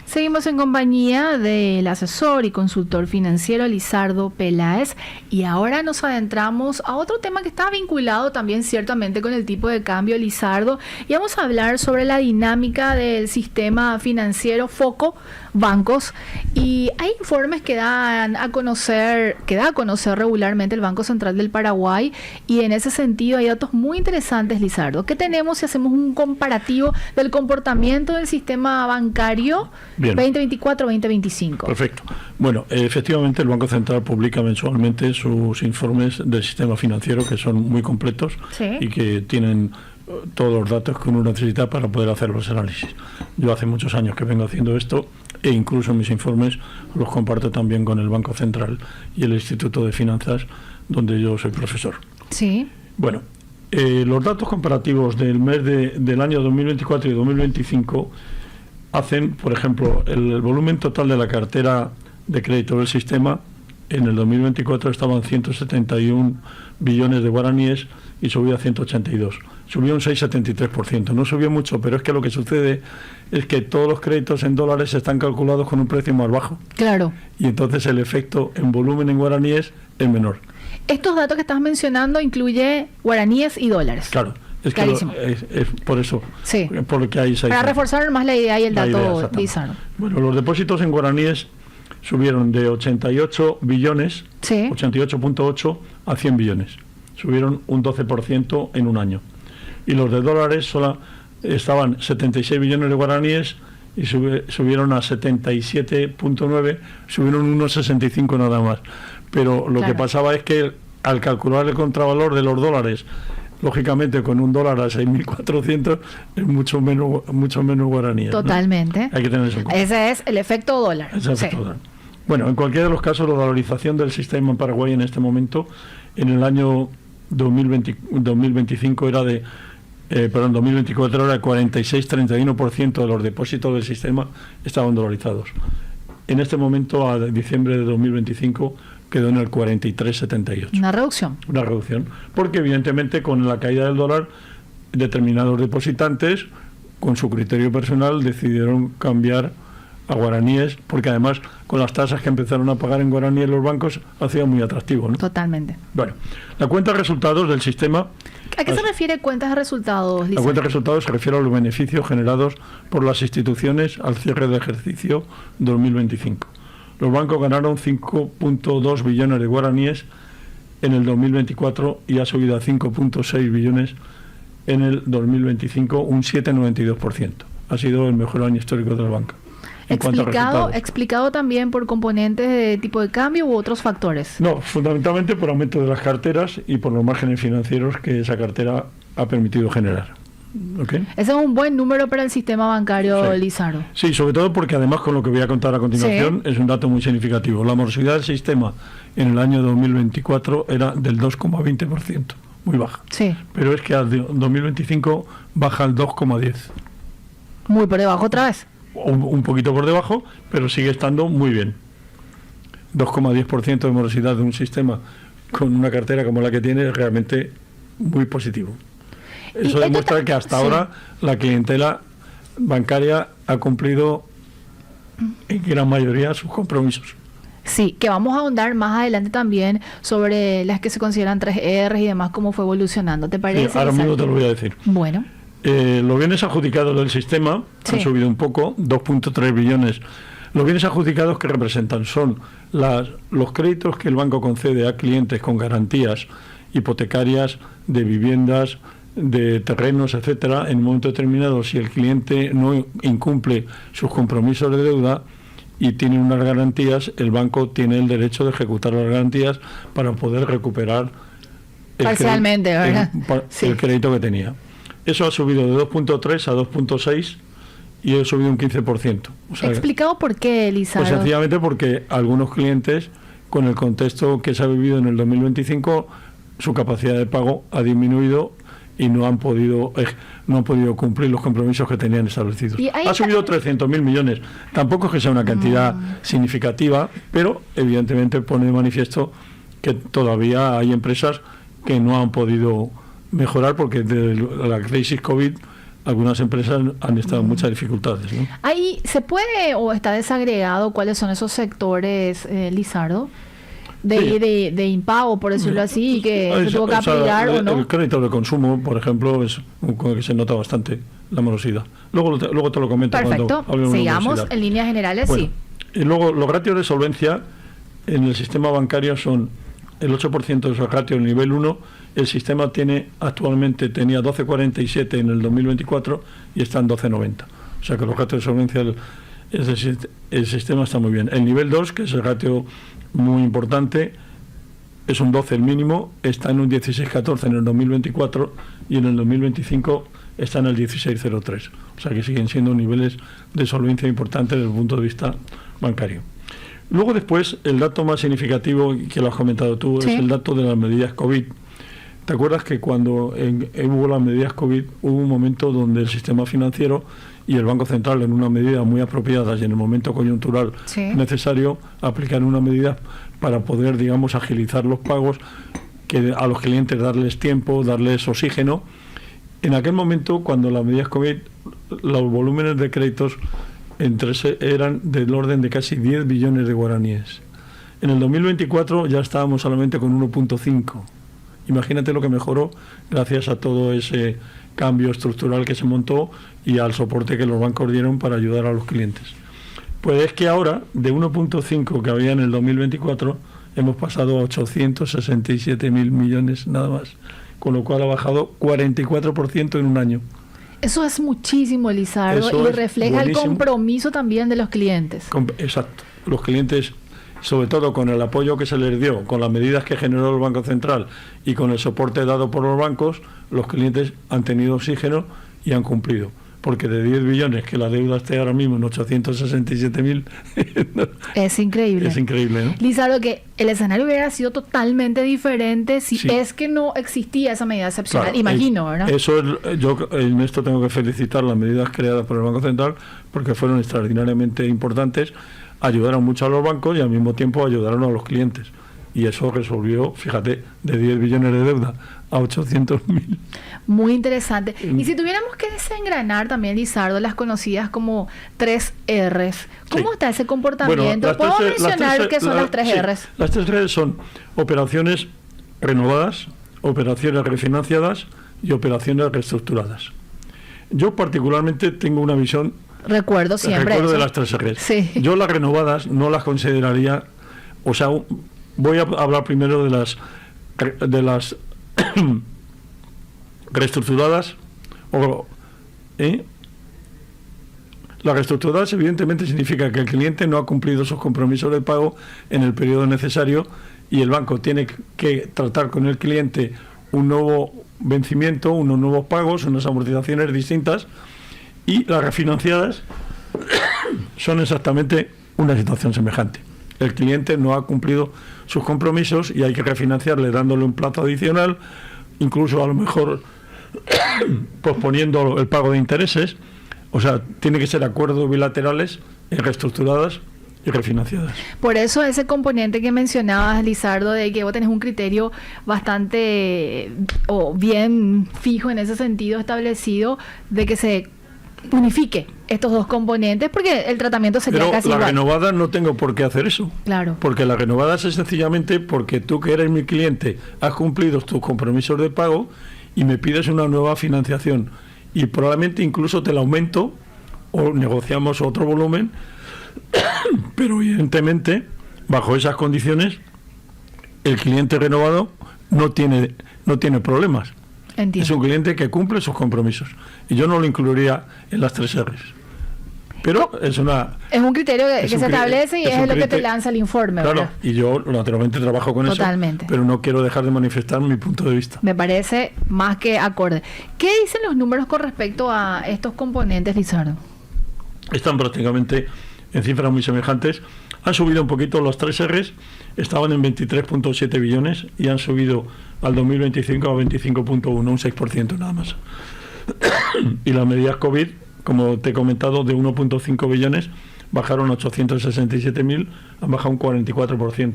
Seguimos en compañía del asesor y consultor financiero Lizardo Peláez y ahora nos adentramos a otro tema que está vinculado también ciertamente con el tipo de cambio, Lizardo, y vamos a hablar sobre la dinámica del sistema financiero foco bancos, y hay informes que da a conocer regularmente el Banco Central del Paraguay, y en ese sentido hay datos muy interesantes, Lizardo. ¿Qué tenemos si hacemos un comparativo del comportamiento del sistema bancario 2024-2025? Perfecto. Bueno, efectivamente el Banco Central publica mensualmente sus informes del sistema financiero, que son muy completos, ¿sí?, y que tienen todos los datos que uno necesita para poder hacer los análisis. Yo hace muchos años que vengo haciendo esto e incluso mis informes los comparto también con el Banco Central y el Instituto de Finanzas, donde yo soy profesor. Sí. Bueno, los datos comparativos del mes del año 2024 y 2025 hacen, por ejemplo, el volumen total de la cartera de crédito del sistema en el 2024 estaban 171 billones de guaraníes y subió a 182. Subió un 6,73%. No subió mucho, pero es que lo que sucede es que todos los créditos en dólares están calculados con un precio más bajo. Claro. Y entonces el efecto en volumen en guaraníes es menor. Estos datos que estás mencionando incluye guaraníes y dólares. Claro. Es que es por eso. Sí. Por lo que hay para reforzar más la idea y el dato, Lizardo. Bueno, los depósitos en guaraníes subieron de 88 billones, sí, 88.8 a 100 billones. Subieron un 12% en un año. Y los de dólares solo estaban 76 billones de guaraníes y subieron a 77.9, subieron unos 65 nada más. Pero lo que pasaba es que al calcular el contravalor de los dólares, lógicamente con un dólar a 6.400 es mucho menos guaraníes. Totalmente. ¿No? Hay que tener eso en cuenta. Ese es el efecto dólar. Dólar. Bueno, en cualquiera de los casos, la valorización del sistema en Paraguay en este momento, en el año 2025 era de 2024 era 46,31% de los depósitos del sistema estaban dolarizados. En este momento, a diciembre de 2025, quedó en el 43,78. Una reducción. Una reducción, porque evidentemente con la caída del dólar, determinados depositantes, con su criterio personal, decidieron cambiar a guaraníes, porque además con las tasas que empezaron a pagar en guaraníes los bancos, hacía muy atractivo, ¿no? Totalmente. Bueno, la cuenta de resultados del sistema... ¿A qué se refiere cuentas de resultados, Lisa? La cuenta de resultados se refiere a los beneficios generados por las instituciones al cierre del ejercicio 2025. Los bancos ganaron 5.2 billones de guaraníes en el 2024 y ha subido a 5.6 billones en el 2025, un 7,92%. Ha sido el mejor año histórico del banco. Explicado también por componentes de tipo de cambio u otros factores. No, fundamentalmente por aumento de las carteras y por los márgenes financieros que esa cartera ha permitido generar. ¿Okay? Ese es un buen número para el sistema bancario, sí. Lizardo. Sí, sobre todo porque además con lo que voy a contar a continuación, sí, es un dato muy significativo. La morosidad del sistema en el año 2024 era del 2,20%, muy baja. Sí. Pero es que al 2025 baja al 2,10%. Muy por debajo otra vez. Un poquito por debajo, pero sigue estando muy bien. 2,10% de morosidad de un sistema con una cartera como la que tiene es realmente muy positivo. Eso demuestra que hasta ahora la clientela bancaria ha cumplido en gran mayoría sus compromisos. Sí, que vamos a ahondar más adelante también sobre las que se consideran 3Rs y demás, cómo fue evolucionando. ¿Te parece? Sí, ahora mismo te lo voy a decir. Bueno. Los bienes adjudicados del sistema, sí, han subido un poco, 2.3 billones. Los bienes adjudicados que representan son los créditos que el banco concede a clientes con garantías hipotecarias, de viviendas, de terrenos, etcétera. En un momento determinado, si el cliente no incumple sus compromisos de deuda y tiene unas garantías, el banco tiene el derecho de ejecutar las garantías para poder recuperar parcialmente, ¿verdad? El crédito que tenía. Eso ha subido de 2.3 a 2.6 y ha subido un 15%. O sea, ¿explicado por qué, Lizardo? Pues sencillamente porque algunos clientes, con el contexto que se ha vivido en el 2025, su capacidad de pago ha disminuido y no han podido cumplir los compromisos que tenían establecidos. Ha subido 300.000 millones. Tampoco es que sea una cantidad significativa, pero evidentemente pone de manifiesto que todavía hay empresas que no han podido mejorar porque de la crisis COVID algunas empresas han estado en muchas dificultades, ¿no? ¿Ahí se puede o está desagregado cuáles son esos sectores, Lizardo? De impago, por decirlo así, que se tuvo que aplicar o no. El crédito de consumo, por ejemplo, es con el que se nota bastante la morosidad. Luego te lo comento. Perfecto, sigamos en líneas generales, bueno, sí. Y luego los ratios de solvencia en el sistema bancario son el 8% de esos ratios en nivel 1. El sistema tenía 12,47 en el 2024 y está en 12,90. O sea que los ratios de solvencia el sistema está muy bien. El nivel 2, que es el ratio muy importante, es un 12 el mínimo, está en un 16,14 en el 2024 y en el 2025 está en el 16,03. O sea que siguen siendo niveles de solvencia importantes desde el punto de vista bancario. Luego después, el dato más significativo, que lo has comentado tú, ¿sí? Es el dato de las medidas COVID. ¿Te acuerdas que cuando hubo las medidas COVID hubo un momento donde el sistema financiero y el Banco Central, en una medida muy apropiada y en el momento coyuntural necesario, aplicaron una medida para poder, digamos, agilizar los pagos, que a los clientes darles tiempo, darles oxígeno? En aquel momento, cuando las medidas COVID, los volúmenes de créditos eran del orden de casi 10 billones de guaraníes. En el 2024 ya estábamos solamente con 1.5. Imagínate lo que mejoró gracias a todo ese cambio estructural que se montó y al soporte que los bancos dieron para ayudar a los clientes. Pues es que ahora, de 1.5 que había en el 2024, hemos pasado a 867.000 millones nada más, con lo cual ha bajado 44% en un año. Eso es muchísimo, Lizardo, y refleja buenísimo. El compromiso también de los clientes. Exacto. Los clientes, sobre todo con el apoyo que se les dio, con las medidas que generó el Banco Central y con el soporte dado por los bancos, los clientes han tenido oxígeno y han cumplido. Porque de 10 billones, que la deuda esté ahora mismo en 867.000... es increíble. Es increíble, ¿no? Lizardo, que el escenario hubiera sido totalmente diferente si es que no existía esa medida excepcional, claro, imagino, ¿verdad? Yo en esto tengo que felicitar las medidas creadas por el Banco Central, porque fueron extraordinariamente importantes, ayudaron mucho a los bancos y al mismo tiempo ayudaron a los clientes. Y eso resolvió, fíjate, de 10 billones de deuda a 800.000. Muy interesante. Y si tuviéramos que desengranar también, Lizardo, las conocidas como 3 R's, ¿cómo está ese comportamiento? Bueno, ¿puedo mencionar qué son las 3 R's? Las 3 R's son operaciones renovadas, operaciones refinanciadas y operaciones reestructuradas. Yo particularmente tengo una visión... Recuerdo de las 3 R's. Sí. Yo las renovadas no las consideraría... O sea, voy a hablar primero de las reestructuradas. Las reestructuradas evidentemente significa que el cliente no ha cumplido sus compromisos de pago en el periodo necesario y el banco tiene que tratar con el cliente un nuevo vencimiento, unos nuevos pagos, unas amortizaciones distintas. Y las refinanciadas son exactamente una situación semejante. El cliente no ha cumplido sus compromisos y hay que refinanciarle dándole un plazo adicional, incluso a lo mejor posponiendo el pago de intereses. O sea, tiene que ser acuerdos bilaterales, reestructuradas y refinanciadas. Por eso ese componente que mencionabas, Lizardo, de que vos tenés un criterio bastante o bien fijo en ese sentido establecido, de que se unifique estos dos componentes, porque el tratamiento sería casi igual. Pero la renovada no tengo por qué hacer eso. Claro. Porque la renovada es sencillamente porque tú, que eres mi cliente, has cumplido tus compromisos de pago y me pides una nueva financiación. Y probablemente incluso te la aumento o negociamos otro volumen, pero evidentemente, bajo esas condiciones, el cliente renovado no tiene problemas. Entiendo. Es un cliente que cumple sus compromisos. Y yo no lo incluiría en las 3 R's. Pero es un criterio que se establece y es lo que te lanza el informe. Claro, ¿verdad? y yo naturalmente trabajo con Totalmente. eso, pero no quiero dejar de manifestar mi punto de vista. Me parece más que acorde. ¿Qué dicen los números con respecto a estos componentes, Lizardo? Están prácticamente en cifras muy semejantes. Han subido un poquito los 3 R's, estaban en 23.7 billones y han subido al 2025 a 25.1, un 6% nada más. Y las medidas COVID, como te he comentado, de 1.5 billones bajaron a 867.000, han bajado un 44%,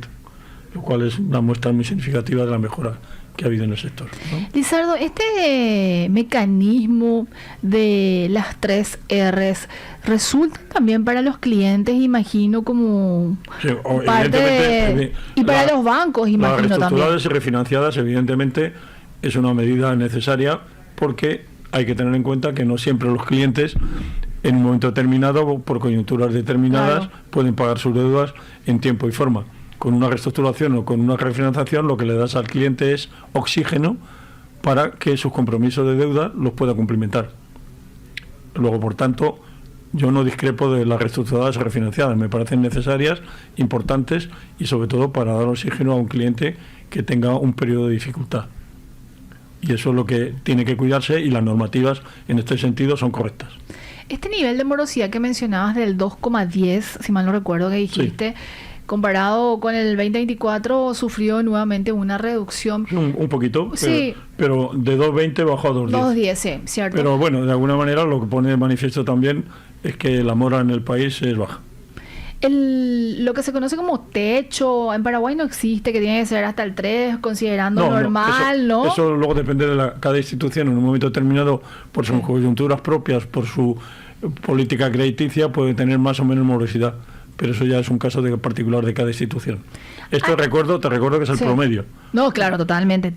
lo cual es una muestra muy significativa de la mejora que ha habido en el sector, ¿no? Lizardo, este mecanismo de las 3 R's resulta también para los clientes, imagino, como Sí, parte y para los bancos, imagino las reestructuradas también. y refinanciadas, evidentemente, es una medida necesaria porque hay que tener en cuenta que no siempre los clientes en un momento determinado, por coyunturas determinadas, Claro, pueden pagar sus deudas en tiempo y forma. Con una reestructuración o con una refinanciación lo que le das al cliente es oxígeno para que sus compromisos de deuda los pueda cumplimentar. Luego, por tanto, yo no discrepo de las reestructuradas y refinanciadas, me parecen necesarias, importantes y sobre todo para dar oxígeno a un cliente que tenga un periodo de dificultad. Y eso es lo que tiene que cuidarse y las normativas en este sentido son correctas. Este nivel de morosidad que mencionabas del 2,10, si mal no recuerdo que dijiste, comparado con el 2024, sufrió nuevamente una reducción. Un poquito, Sí. pero de 2,20 bajó a 2,10. 2,10, sí, cierto. Pero bueno, de alguna manera lo que pone de manifiesto también es que la mora en el país es baja. Lo que se conoce como techo en Paraguay no existe, que tiene que ser hasta el 3, considerando normal, ¿no? Eso luego depende de cada institución. En un momento determinado, por sus coyunturas propias, por su política crediticia, puede tener más o menos morosidad. Pero eso ya es un caso particular de cada institución. Esto te recuerdo que es el promedio. No, claro, totalmente.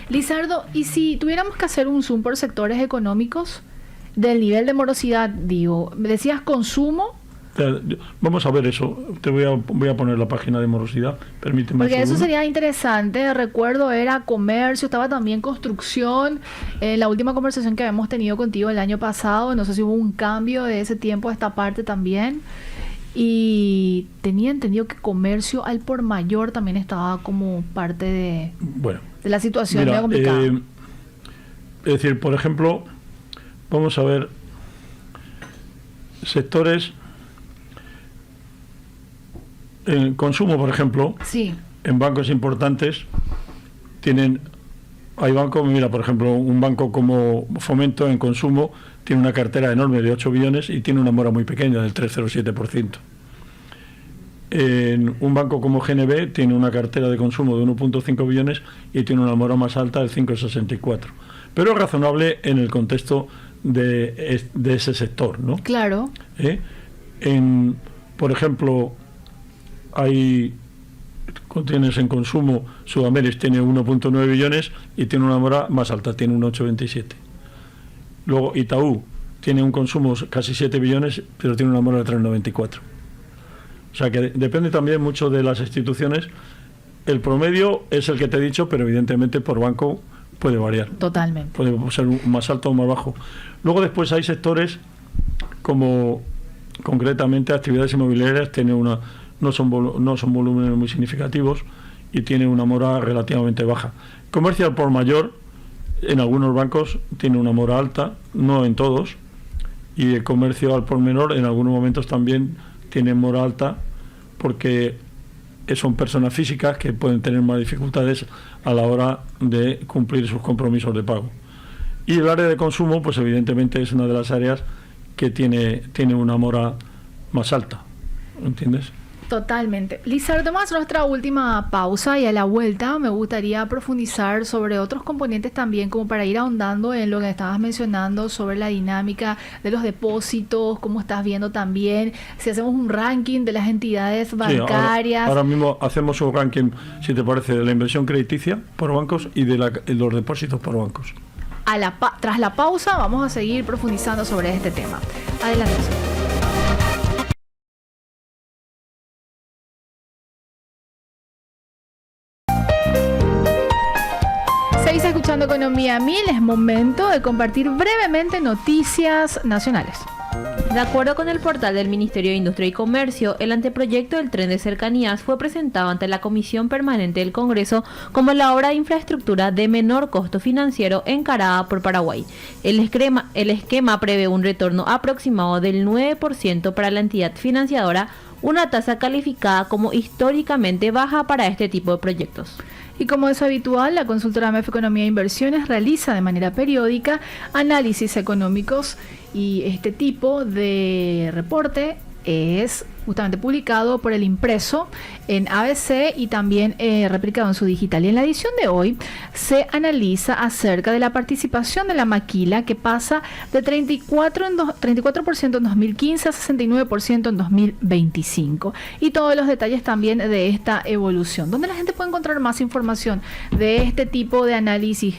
Lizardo, ¿y si tuviéramos que hacer un zoom por sectores económicos del nivel de morosidad, digo, me decías consumo? Vamos a ver eso. Voy a poner la página de morosidad. Permíteme. Porque eso sería interesante. Recuerdo, era comercio, estaba también construcción. La última conversación que habíamos tenido contigo el año pasado, no sé si hubo un cambio de ese tiempo a esta parte también. Y tenía entendido que comercio al por mayor también estaba como parte de la situación medio complicada. Es decir, por ejemplo, vamos a ver sectores en consumo, por ejemplo, sí, en bancos importantes hay bancos, mira, por ejemplo, un banco como Fomento en consumo tiene una cartera enorme de 8 billones y tiene una mora muy pequeña del 3,07%. En un banco como GNB tiene una cartera de consumo de 1,5 billones y tiene una mora más alta del 5,64%. Pero es razonable en el contexto de ese sector, ¿no? Claro. Por ejemplo, tienes en consumo, Sudameris tiene 1,9 billones y tiene una mora más alta, tiene un 8,27. Luego Itaú tiene un consumo casi 7 billones, pero tiene una mora de 3,94. O sea que depende también mucho de las instituciones. El promedio es el que te he dicho, pero evidentemente por banco puede variar. Totalmente. Puede ser más alto o más bajo. Luego después hay sectores como concretamente actividades inmobiliarias, no son volúmenes muy significativos y tiene una mora relativamente baja. Comercio al por mayor en algunos bancos tiene una mora alta, no en todos, y el comercio al por menor en algunos momentos también tiene mora alta porque son personas físicas que pueden tener más dificultades a la hora de cumplir sus compromisos de pago. Y el área de consumo, pues evidentemente es una de las áreas que tiene una mora más alta, ¿entiendes? Totalmente. Lizardo, tomamos nuestra última pausa y a la vuelta me gustaría profundizar sobre otros componentes también, como para ir ahondando en lo que estabas mencionando sobre la dinámica de los depósitos, cómo estás viendo también, si hacemos un ranking de las entidades bancarias. Sí, ahora mismo hacemos un ranking, si te parece, de la inversión crediticia por bancos y de los depósitos por bancos. Tras la pausa vamos a seguir profundizando sobre este tema. Adelante. escuchando Economía 1000, es momento de compartir brevemente noticias nacionales. De acuerdo con el portal del Ministerio de Industria y Comercio, el anteproyecto del tren de cercanías fue presentado ante la Comisión Permanente del Congreso como la obra de infraestructura de menor costo financiero encarada por Paraguay. El esquema prevé un retorno aproximado del 9% para la entidad financiadora, una tasa calificada como históricamente baja para este tipo de proyectos. Y como es habitual, la consultora MEF Economía e Inversiones realiza de manera periódica análisis económicos y este tipo de reporte es justamente publicado por el impreso en ABC y también replicado en su digital. Y en la edición de hoy se analiza acerca de la participación de la maquila, que pasa de 34% en 2015 a 69% en 2025. Y todos los detalles también de esta evolución. ¿Dónde la gente puede encontrar más información de este tipo de análisis?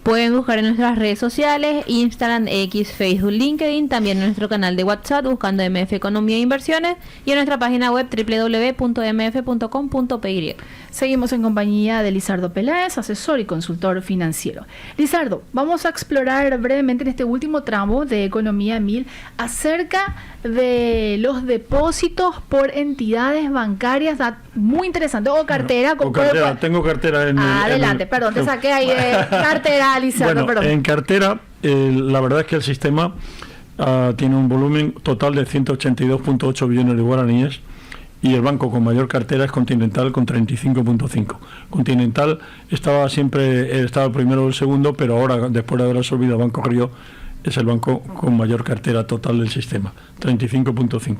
Pueden buscar en nuestras redes sociales, Instagram, X, Facebook, LinkedIn, también en nuestro canal de WhatsApp buscando MF Economía e Inversiones y en nuestra página web www.mf.com.py. Seguimos en compañía de Lizardo Peláez, asesor y consultor financiero. Lizardo, vamos a explorar brevemente en este último tramo de Economía 1000 acerca de los depósitos por entidades bancarias. Muy interesante. O cartera. Tengo cartera en adelante, perdón, te saqué ahí cartera, Lizardo, perdón. En cartera, la verdad es que el sistema tiene un volumen total de 182.8 billones de guaraníes y el banco con mayor cartera es Continental con 35.5. Continental estaba primero o el segundo, pero ahora, después de haber absorbido a Banco Río, es el banco con mayor cartera total del sistema, 35.5.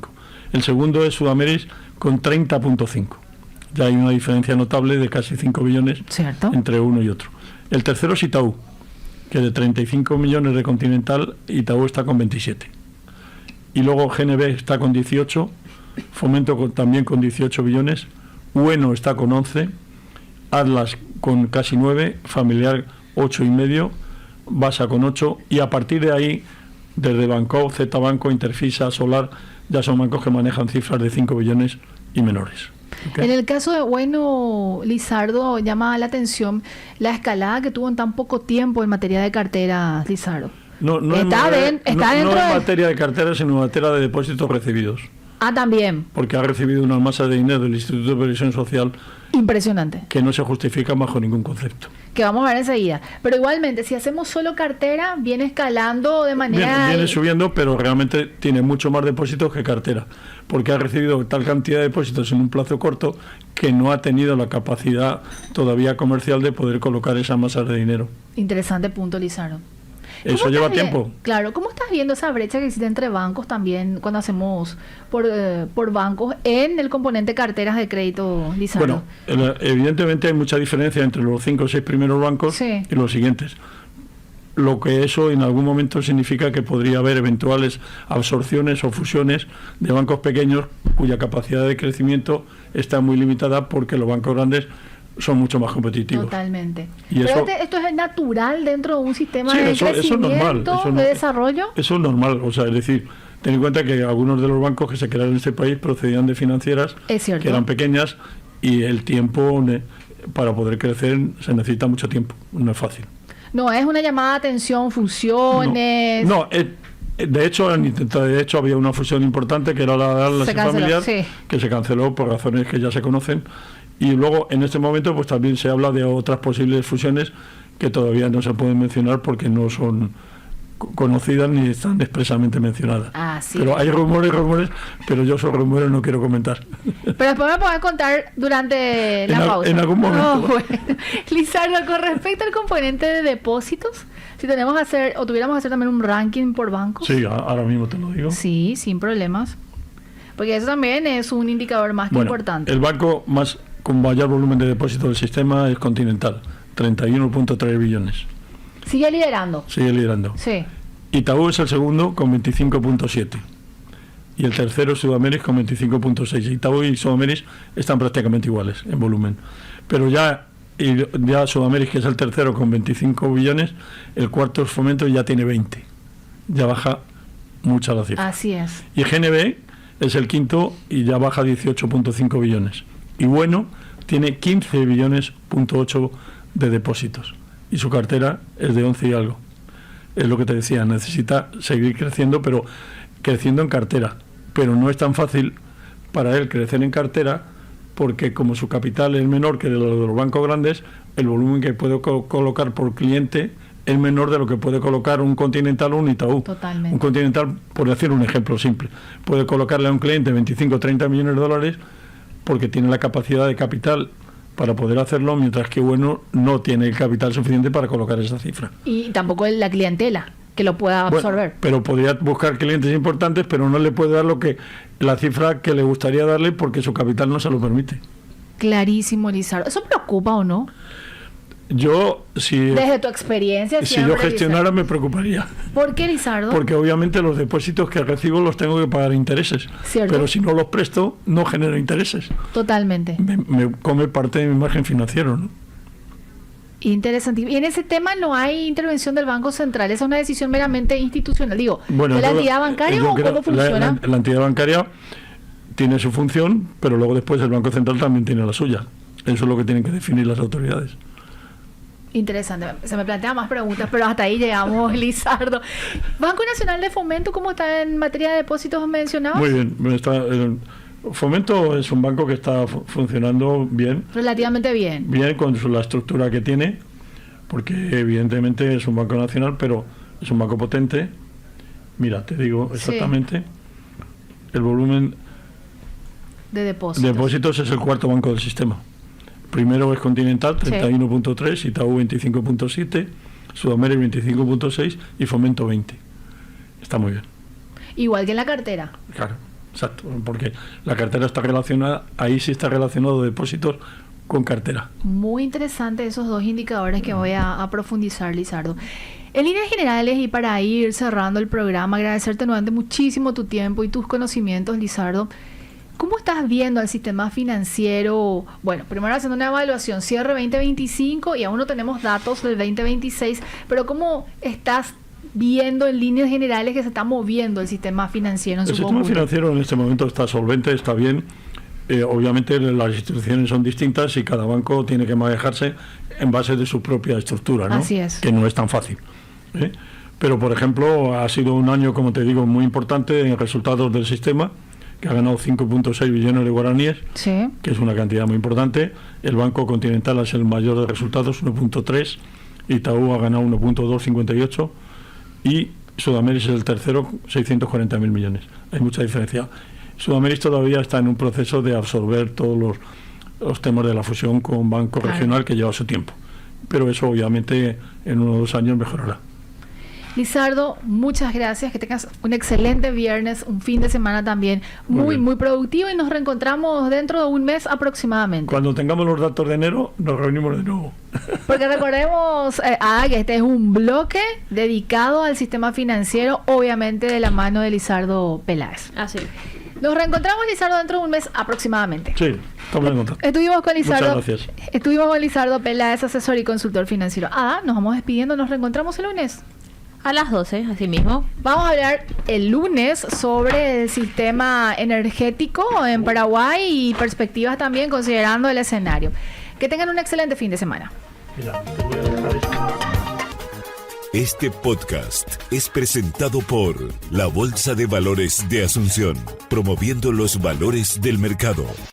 El segundo es Sudameris con 30.5. Ya hay una diferencia notable de casi 5 billones entre uno y otro. El tercero es Itaú, que de 35 millones de Continental, Itaú está con 27. Y luego GNB está con 18, Fomento también con 18 billones, Ueno está con 11, Atlas con casi 9, Familiar 8,5, Basa con 8, y a partir de ahí, desde Banco, Z Banco, Interfisa, Solar, ya son bancos que manejan cifras de 5 billones y menores. En el caso de Ueno, Lizardo, llama la atención la escalada que tuvo en tan poco tiempo en materia de carteras, Lizardo. No en materia de carteras, sino en materia de depósitos recibidos. También. Porque ha recibido una masa de dinero del Instituto de Previsión Social impresionante, que no se justifica bajo ningún concepto. Que vamos a ver enseguida. Pero igualmente, si hacemos solo cartera, viene escalando de manera... Viene subiendo, pero realmente tiene mucho más depósitos que cartera, porque ha recibido tal cantidad de depósitos en un plazo corto que no ha tenido la capacidad todavía comercial de poder colocar esa masa de dinero. Interesante punto, Lizardo. Eso lleva tiempo. Claro, ¿cómo estás viendo esa brecha que existe entre bancos también cuando hacemos por bancos en el componente carteras de crédito, Lizardo? Bueno, evidentemente hay mucha diferencia entre los 5 o 6 primeros bancos y los siguientes. Lo que eso en algún momento significa que podría haber eventuales absorciones o fusiones de bancos pequeños cuya capacidad de crecimiento está muy limitada porque los bancos grandes son mucho más competitivos. Totalmente. Y pero esto es natural dentro de un sistema de crecimiento, eso es normal, de desarrollo. Eso es normal, o sea, es decir, ten en cuenta que algunos de los bancos que se crearon en este país procedían de financieras que eran pequeñas y el tiempo para poder crecer se necesita mucho tiempo, no es fácil. No, es una llamada de atención, fusiones... De hecho había una fusión importante que era la de Atlas y Familiar, que se canceló por razones que ya se conocen. Y luego, en este momento, pues también se habla de otras posibles fusiones que todavía no se pueden mencionar porque no son conocidas ni están expresamente mencionadas. Pero hay rumores, pero yo esos rumores no quiero comentar. Pero después me podés contar durante la pausa. En algún momento. Bueno. Lizardo, con respecto al componente de depósitos, si tuviéramos que hacer también un ranking por bancos. Sí, ahora mismo te lo digo. Sí, sin problemas. Porque eso también es un indicador más que importante. El banco con mayor volumen de depósito del sistema es Continental, 31.3 billones. Sigue liderando. Sí. Itaú es el segundo con 25.7. Y el tercero es Sudameris con 25.6. Itaú y Sudameris están prácticamente iguales en volumen. Pero ya Sudameris, que es el tercero con 25 billones, el cuarto es Fomento y ya tiene 20. Ya baja mucha la cifra. Así es. Y GNB es el quinto y ya baja 18.5 billones. Y Ueno tiene 15 billones.8 de depósitos. y su cartera es de 11 y algo. Es lo que te decía, necesita seguir creciendo, pero creciendo en cartera. Pero no es tan fácil para él crecer en cartera, porque como su capital es menor que de los bancos grandes, el volumen que puede colocar por cliente es menor de lo que puede colocar un Continental o un Itaú. Totalmente. Un Continental, por decir un ejemplo simple, puede colocarle a un cliente 25 o 30 millones de dólares porque tiene la capacidad de capital para poder hacerlo, mientras que Bueno no tiene el capital suficiente para colocar esa cifra. Y tampoco la clientela que lo pueda absorber. Bueno, pero podría buscar clientes importantes, pero no le puede dar la cifra que le gustaría darle porque su capital no se lo permite. Clarísimo, Lizardo. ¿Eso preocupa o no? Yo, desde tu experiencia, si yo gestionara, me preocuparía. ¿Por qué, Lizardo? Porque obviamente los depósitos que recibo los tengo que pagar intereses. ¿Cierto? Pero si no los presto, no genero intereses. Totalmente. Me come parte de mi margen financiero, ¿no? Interesante. Y en ese tema no hay intervención del Banco Central. ¿Es una decisión meramente institucional? Digo, ¿de la entidad bancaria o cómo funciona? La entidad bancaria tiene su función, pero luego después el Banco Central también tiene la suya. Eso es lo que tienen que definir las autoridades. Interesante. Se me plantean más preguntas, pero hasta ahí llegamos, Lizardo. Banco Nacional de Fomento, ¿cómo está en materia de depósitos mencionados? Muy bien. Fomento es un banco que está funcionando bien. Relativamente bien. Bien con la estructura que tiene, porque evidentemente es un banco nacional, pero es un banco potente. Mira, te digo exactamente. Sí. El volumen de depósitos es el cuarto banco del sistema. Primero es Continental, 31.3, sí. Itaú 25.7, Sudamérica 25.6 y Fomento 20. Está muy bien. Igual que en la cartera. Claro, exacto, porque la cartera está relacionada, ahí sí está relacionado depósitos con cartera. Muy interesante esos dos indicadores que voy a profundizar, Lizardo. En líneas generales y para ir cerrando el programa, agradecerte nuevamente muchísimo tu tiempo y tus conocimientos, Lizardo. ¿Cómo estás viendo al sistema financiero? Bueno, primero haciendo una evaluación, cierre 2025 y aún no tenemos datos del 2026, pero ¿cómo estás viendo en líneas generales que se está moviendo el sistema financiero en su conjunto? El sistema financiero en este momento está solvente, está bien. Obviamente las instituciones son distintas y cada banco tiene que manejarse en base de su propia estructura, ¿no? Así es. Que no es tan fácil. Pero, por ejemplo, ha sido un año, como te digo, muy importante en resultados del sistema, que ha ganado 5.6 billones de guaraníes, sí, que es una cantidad muy importante. El Banco Continental es el mayor de resultados, 1.3, Itaú ha ganado 1.258 y Sudamérica es el tercero, 640.000 millones. Hay mucha diferencia. Sudamérica todavía está en un proceso de absorber todos los temas de la fusión con Banco Regional, que lleva su tiempo. Pero eso obviamente en 1 o 2 años mejorará. Lizardo, muchas gracias, que tengas un excelente viernes, un fin de semana también muy productivo y nos reencontramos dentro de un mes aproximadamente. Cuando tengamos los datos de enero nos reunimos de nuevo. Porque recordemos que este es un bloque dedicado al sistema financiero, obviamente de la mano de Lizardo Peláez. Así. Nos reencontramos, Lizardo, dentro de un mes aproximadamente. Sí, estamos en contacto. Estuvimos con Lizardo. Muchas gracias. Estuvimos con Lizardo Peláez, asesor y consultor financiero. Nos vamos despidiendo, nos reencontramos el lunes. A las 12, así mismo. Vamos a hablar el lunes sobre el sistema energético en Paraguay y perspectivas también considerando el escenario. Que tengan un excelente fin de semana. Este podcast es presentado por la Bolsa de Valores de Asunción, promoviendo los valores del mercado.